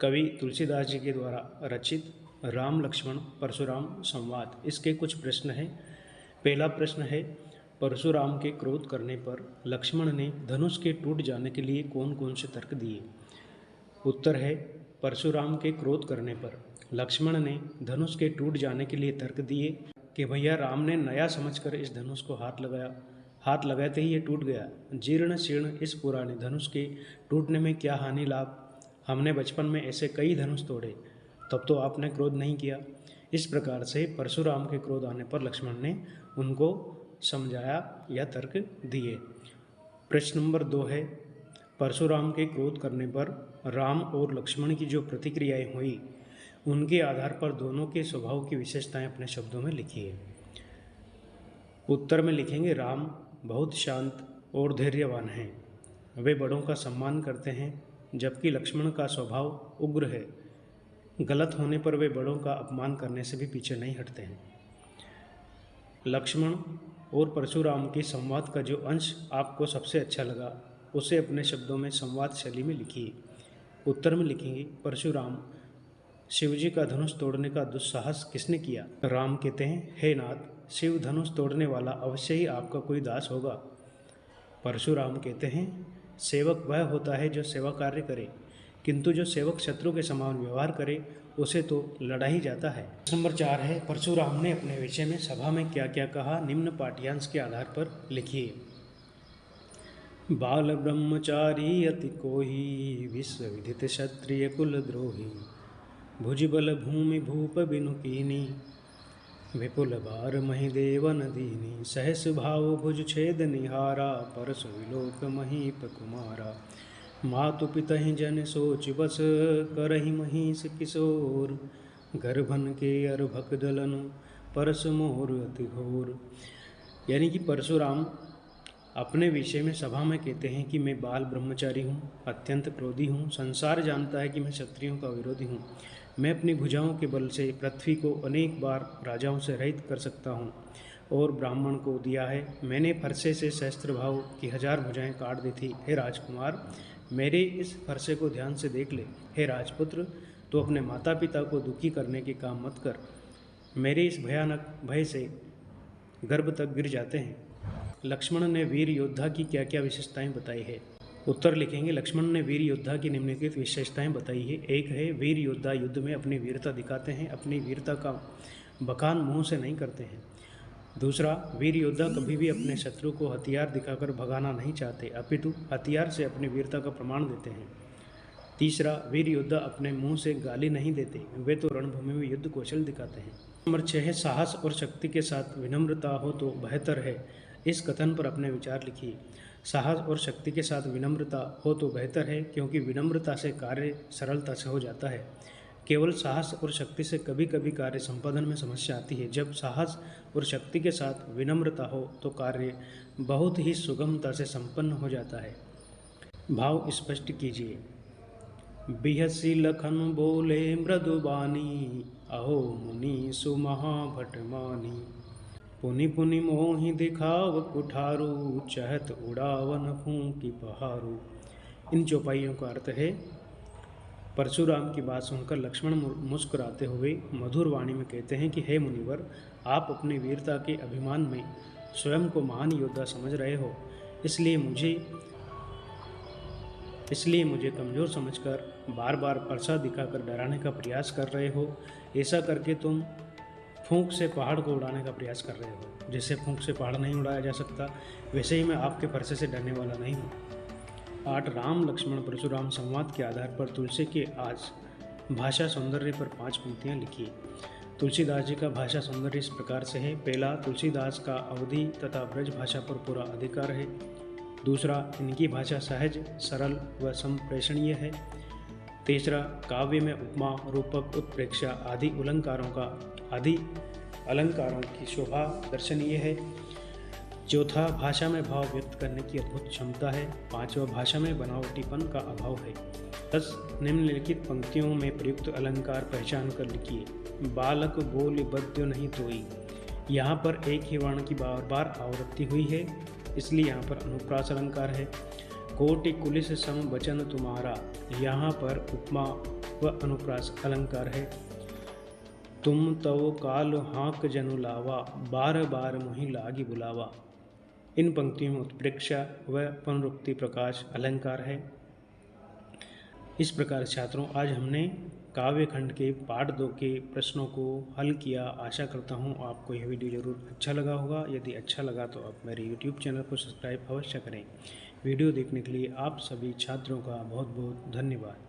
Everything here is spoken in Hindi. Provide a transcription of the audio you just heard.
कवि तुलसीदास जी के द्वारा रचित राम लक्ष्मण परशुराम संवाद। इसके कुछ प्रश्न हैं। पहला प्रश्न है, परशुराम के क्रोध करने पर लक्ष्मण ने धनुष के टूट जाने के लिए कौन कौन से तर्क दिए। उत्तर है, परशुराम के क्रोध करने पर लक्ष्मण ने धनुष के टूट जाने के लिए तर्क दिए कि भैया राम ने नया समझकर इस धनुष को हाथ लगाते ही ये टूट गया। जीर्ण शीर्ण इस पुराने धनुष के टूटने में क्या हानि लाभ, हमने बचपन में ऐसे कई धनुष तोड़े, तब तो आपने क्रोध नहीं किया। इस प्रकार से परशुराम के क्रोध आने पर लक्ष्मण ने उनको समझाया या तर्क दिए। प्रश्न नंबर 2 है, परशुराम के क्रोध करने पर राम और लक्ष्मण की जो प्रतिक्रियाएं हुई उनके आधार पर दोनों के स्वभाव की विशेषताएं अपने शब्दों में लिखिए। उत्तर में लिखेंगे, राम बहुत शांत और धैर्यवान हैं, वे बड़ों का सम्मान करते हैं, जबकि लक्ष्मण का स्वभाव उग्र है, गलत होने पर वे बड़ों का अपमान करने से भी पीछे नहीं हटते हैं। लक्ष्मण और परशुराम के संवाद का जो अंश आपको सबसे अच्छा लगा उसे अपने शब्दों में संवाद शैली में लिखिए। उत्तर में लिखेंगे, परशुराम, शिवजी का धनुष तोड़ने का दुस्साहस किसने किया। राम कहते हैं, हे नाथ, शिव धनुष तोड़ने वाला अवश्य ही आपका कोई दास होगा। परशुराम कहते हैं, सेवक वह होता है जो सेवा कार्य करे, किंतु जो सेवक शत्रु के समान व्यवहार करे उसे तो लड़ा ही जाता है। नंबर 4 है, परशुराम ने अपने विषय में सभा में क्या क्या कहा, निम्न पाठ्यांश के आधार पर लिखिए। बाल ब्रह्मचारी अति कोही, विश्व विदित क्षत्रिय कुल द्रोही, भुजबल भूमि भूप बिनु कीनी, विपुल भार मही देवन दीनी, सहस भाव भुज छेद निहारा, परसु विलोक महीप कुमारा, मातु पितहि जन सोच बस, करहि महीष किशोर, गर्भन के अर्भक दलन, परस मोर अति घोर। यानी कि परशुराम अपने विषय में सभा में कहते हैं कि मैं बाल ब्रह्मचारी हूँ, अत्यंत क्रोधी हूँ, संसार जानता है कि मैं क्षत्रियों का विरोधी हूँ, मैं अपनी भुजाओं के बल से पृथ्वी को अनेक बार राजाओं से रहित कर सकता हूँ और ब्राह्मण को दिया है, मैंने फरसे से सहस्त्र भाव की 1000 भुजाएं काट दी थी। हे राजकुमार, मेरे इस फरसे को ध्यान से देख ले। हे राजपुत्र, तो अपने माता पिता को दुखी करने के काम मत कर, मेरे इस भयानक भय से गर्भ तक गिर जाते हैं। लक्ष्मण ने वीर योद्धा की क्या क्या विशेषताएं बताई है। उत्तर लिखेंगे, लक्ष्मण ने वीर योद्धा की निम्नलिखित विशेषताएं बताई है। एक है, वीर योद्धा युद्ध में अपनी वीरता दिखाते हैं, अपनी वीरता का बखान मुंह से नहीं करते हैं। दूसरा, वीर योद्धा कभी भी अपने शत्रु को हथियार दिखाकर भगाना नहीं चाहते, अपितु हथियार से अपनी वीरता का प्रमाण देते हैं। तीसरा, वीर योद्धा अपने मुंह से गाली नहीं देते, वे तो रणभूमि में युद्ध कौशल दिखाते हैं। नंबर 6 है, साहस और शक्ति के साथ विनम्रता हो तो बेहतर है। इस कथन पर अपने विचार लिखिए। साहस और शक्ति के साथ विनम्रता हो तो बेहतर है, क्योंकि विनम्रता से कार्य सरलता से हो जाता है। केवल साहस और शक्ति से कभी कभी कार्य संपादन में समस्या आती है। जब साहस और शक्ति के साथ विनम्रता हो तो कार्य बहुत ही सुगमता से संपन्न हो जाता है। भाव स्पष्ट कीजिए। बिहसी लखन बोले मृदुबानी, अहो मुनि सुमहाभट मानी, पुनि पुनि मोहि दिखाव कुठारू, चहत उड़ावन फूंकी पहारू। इन चौपाइयों का अर्थ है, परशुराम की बात सुनकर लक्ष्मण मुस्कुराते हुए मधुर वाणी में कहते हैं कि हे मुनिवर, आप अपनी वीरता के अभिमान में स्वयं को महान योद्धा समझ रहे हो, इसलिए मुझे कमज़ोर समझकर बार बार परसा दिखाकर डराने का प्रयास कर रहे हो। ऐसा करके तुम फूंक से पहाड़ को उड़ाने का प्रयास कर रहे हो। जैसे फूंक से पहाड़ नहीं उड़ाया जा सकता, वैसे ही मैं आपके फरसे से डरने वाला नहीं हूँ। 8 राम लक्ष्मण परशुराम संवाद के आधार पर तुलसी के आज भाषा सौंदर्य पर 5 पंक्तियाँ लिखिए। तुलसीदास जी का भाषा सौंदर्य इस प्रकार से है। पहला, तुलसीदास का अवधी तथा ब्रज भाषा पर पूरा अधिकार है। दूसरा, इनकी भाषा सहज, सरल व संप्रेषणीय है। तीसरा, काव्य में उपमा, रूपक, उत्प्रेक्षा आदि अलंकारों की शोभा दर्शनीय है। चौथा, भाषा में भाव व्यक्त करने की अद्भुत क्षमता है। पांचवा, भाषा में बनावटीपन का अभाव है। 10 निम्नलिखित पंक्तियों में प्रयुक्त अलंकार पहचान कर लिखिए। बालक बोल बद्य नहीं तोई, यहाँ पर एक ही वर्ण की बार बार आवृत्ति हुई है, इसलिए यहाँ पर अनुप्रास अलंकार है। कोटि कुलिस सम वचन तुम्हारा, यहाँ पर उपमा व अनुप्रास अलंकार है। तुम तव काल हाँक जनु लावा, बार बार मुहि लागी बुलावा। इन पंक्तियों में उत्प्रेक्षा व पुनरुक्ति प्रकाश अलंकार है। इस प्रकार छात्रों, आज हमने काव्य खंड के पाठ 2 के प्रश्नों को हल किया। आशा करता हूँ आपको यह वीडियो ज़रूर अच्छा लगा होगा। यदि अच्छा लगा तो आप मेरे YouTube चैनल को सब्सक्राइब अवश्य करें। वीडियो देखने के लिए आप सभी छात्रों का बहुत बहुत धन्यवाद।